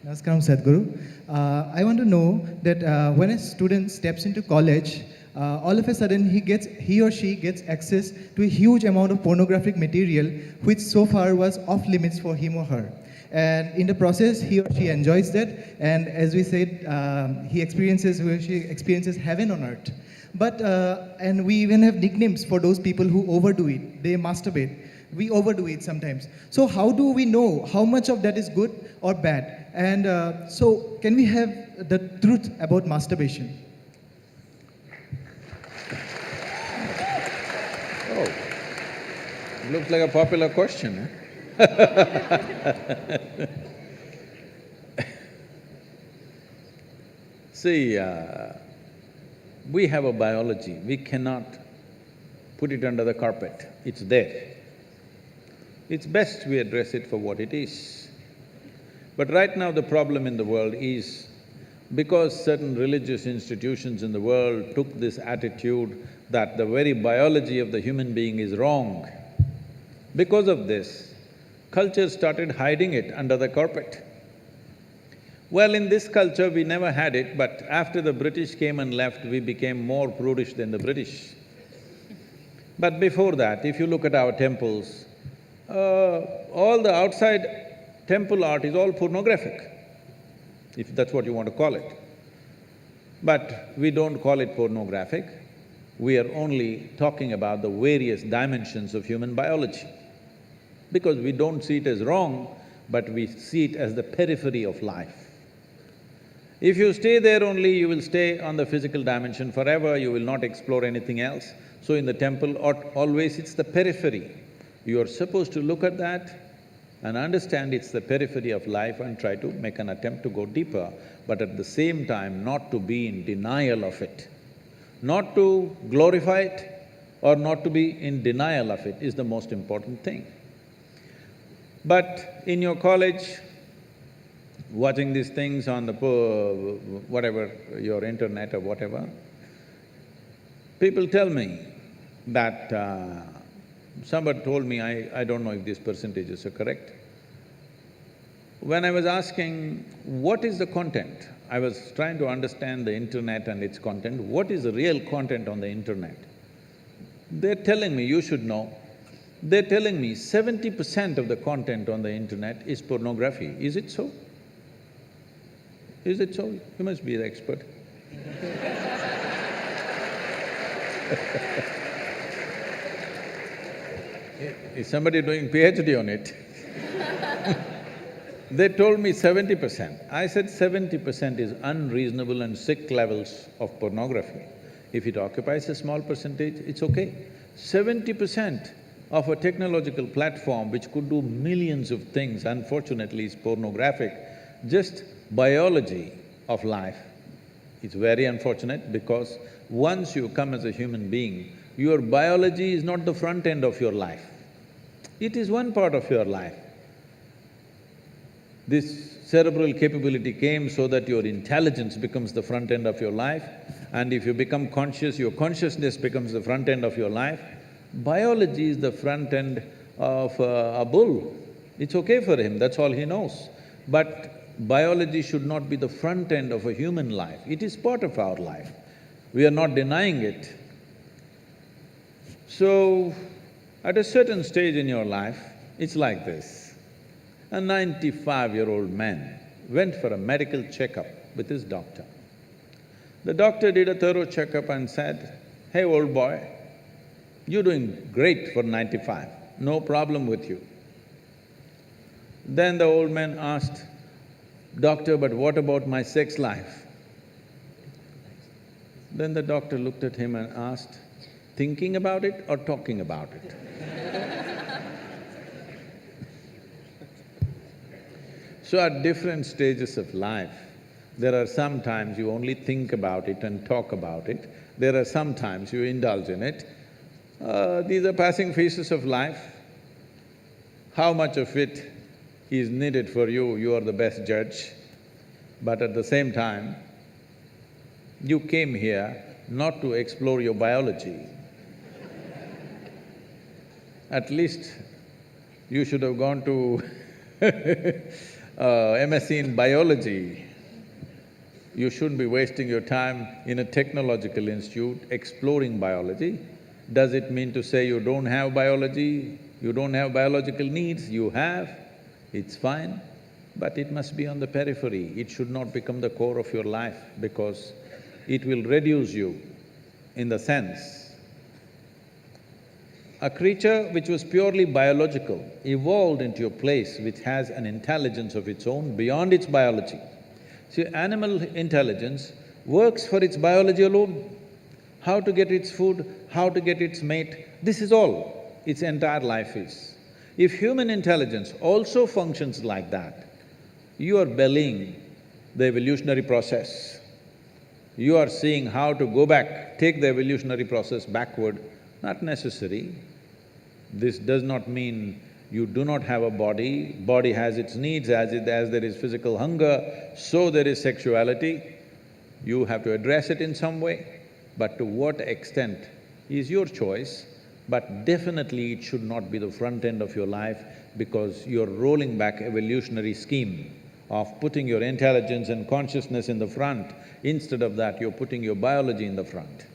Namaskaram, Sadhguru. I want to know that when a student steps into college, all of a sudden he or she gets access to a huge amount of pornographic material, which so far was off limits for him or her. And in the process, he or she enjoys that, and as we said, he or she experiences heaven on earth. But and we even have nicknames for those people who overdo it. They masturbate. We overdo it sometimes. So how do we know how much of that is good or bad? And so can we have the truth about masturbation? Oh, looks like a popular question, huh? See, we have a biology, we cannot put it under the carpet, it's there. It's best we address it for what it is. But right now the problem in the world is because certain religious institutions in the world took this attitude that the very biology of the human being is wrong, because of this, culture started hiding it under the carpet. Well, in this culture we never had it, but after the British came and left, we became more prudish than the British. But before that, if you look at our temples, all the outside temple art is all pornographic, if that's what you want to call it. But we don't call it pornographic, we are only talking about the various dimensions of human biology. Because we don't see it as wrong, but we see it as the periphery of life. If you stay there only, you will stay on the physical dimension forever, you will not explore anything else. So in the temple, always it's the periphery. You are supposed to look at that and understand it's the periphery of life and try to make an attempt to go deeper, but at the same time not to be in denial of it. Not to glorify it or not to be in denial of it is the most important thing. But in your college, watching these things on the whatever, your internet or whatever, people tell me that somebody told me, I don't know if these percentages are correct. When I was asking, what is the content? I was trying to understand the internet and its content, what is the real content on the internet? They're telling me, you should know, they're telling me 70% of the content on the internet is pornography. Is it so? Is it so? You must be the expert. Is somebody doing PhD on it? They told me 70%. I said 70% is unreasonable and sick levels of pornography. If it occupies a small percentage, it's okay. 70% of a technological platform which could do millions of things, unfortunately is pornographic. Just biology of life is very unfortunate because once you come as a human being, your biology is not the front end of your life. It is one part of your life. This cerebral capability came so that your intelligence becomes the front end of your life, and if you become conscious, your consciousness becomes the front end of your life. Biology is the front end of a bull. It's okay for him, that's all he knows. But biology should not be the front end of a human life, it is part of our life. We are not denying it. So, at a certain stage in your life, it's like this. A 95-year-old man went for a medical checkup with his doctor. The doctor did a thorough checkup and said, "Hey, old boy, you're doing great for 95, no problem with you." Then the old man asked, "Doctor, but what about my sex life?" Then the doctor looked at him and asked, "Thinking about it or talking about it?" So at different stages of life, there are some times you only think about it and talk about it, there are some times you indulge in it. These are passing phases of life. How much of it is needed for you, you are the best judge. But at the same time, you came here not to explore your biology. At least you should have gone to MSc in biology, you shouldn't be wasting your time in a technological institute exploring biology. Does it mean to say you don't have biology, you don't have biological needs? You have, it's fine, but it must be on the periphery. It should not become the core of your life because it will reduce you in the sense a creature which was purely biological evolved into a place which has an intelligence of its own beyond its biology. See, animal intelligence works for its biology alone. How to get its food, how to get its mate, this is all its entire life is. If human intelligence also functions like that, you are bellying the evolutionary process. You are seeing how to go back, take the evolutionary process backward, not necessary. This does not mean you do not have a body, body has its needs, as there is physical hunger, so there is sexuality. You have to address it in some way, but to what extent is your choice, but definitely it should not be the front end of your life because you're rolling back evolutionary scheme of putting your intelligence and consciousness in the front. Instead of that, you're putting your biology in the front.